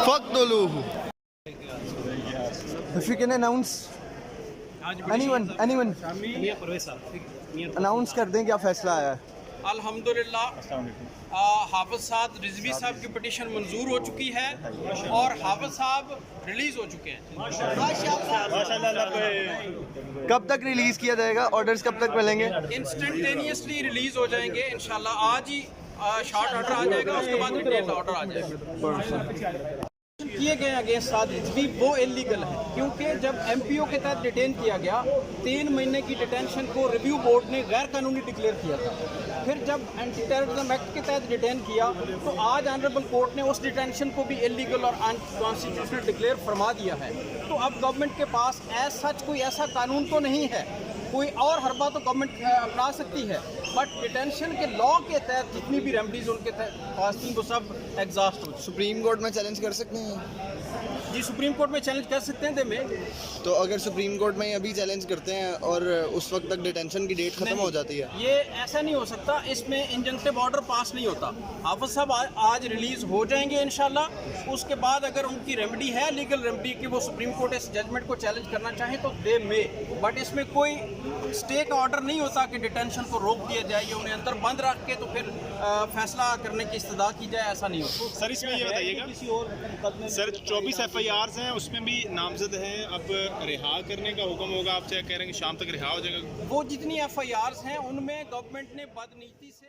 फक्तुलूहु। If you can announce, anyone announce कर दें क्या फैसला आया है। अल्हम्दुलिल्लाह हाफिज साद रिजवी साहब की पिटीशन मंजूर हो चुकी है और हाफिज साहब रिलीज हो चुके हैं। कब तक रिलीज किया जाएगा, ऑर्डर्स कब तक मिलेंगे? इंस्टेंटेनियसली रिलीज हो जाएंगे इंशाल्लाह। आज ही शॉर्ट ऑर्डर आ जाएगा, उसके बाद डिटेल ऑर्डर आ जाएगा। किए गए अगेंस्ट साद रिजवी वो इलीगल है, क्योंकि जब एमपीओ के तहत डिटेन किया गया 3 महीने की डिटेंशन को रिव्यू बोर्ड ने गैर कानूनी डिक्लेयर किया था। फिर जब एंटी टेररिज्म एक्ट के तहत डिटेन किया तो आज ऑनरेबल कोर्ट ने उस डिटेंशन को भी इलीगल और अनकॉन्स्टिट्यूशनल डिक्लेयर फरमा दिया है। तो अब गवर्नमेंट के पास एज सच कोई ऐसा कानून तो नहीं है, कोई और हरबा तो गवर्नमेंट अपना सकती है, बट डिटेंशन के लॉ के तहत जितनी भी रेमडीज उनके पास थी वो सब एग्जॉस्ट हो। सुप्रीम कोर्ट में चैलेंज कर सकते हैं? जी सुप्रीम कोर्ट में चैलेंज कर सकते हैं। दे में तो अगर सुप्रीम कोर्ट में अभी चैलेंज करते हैं और उस वक्त तक डिटेंशन की डेट खत्म हो जाती है, ये ऐसा नहीं हो सकता। इसमें इंजंक्टिव ऑर्डर पास नहीं होता। हाफिज साहब आज रिलीज हो जाएंगे इंशाल्लाह। उसके बाद अगर उनकी रेमेडी है लीगल रेमेडी कि वो सुप्रीम कोर्ट इस जजमेंट को चैलेंज करना चाहे तो दे में, बट इसमें कोई स्टे का ऑर्डर नहीं होता कि डिटेंशन को रोक दिया जाए या उन्हें अंदर बंद रख के तो फिर फैसला करने की इस्तदा की जाए, ऐसा नहीं होता। सर इसमें ये बताइएगा, किसी और सर 24 FIRs हैं, उसमें भी नामजद हैं। अब रिहा करने का हुक्म होगा, आप चाहे कह रहे हैं कि शाम तक रिहा हो जाएगा। वो जितनी FIRs हैं उनमें गवर्नमेंट ने बदनीति से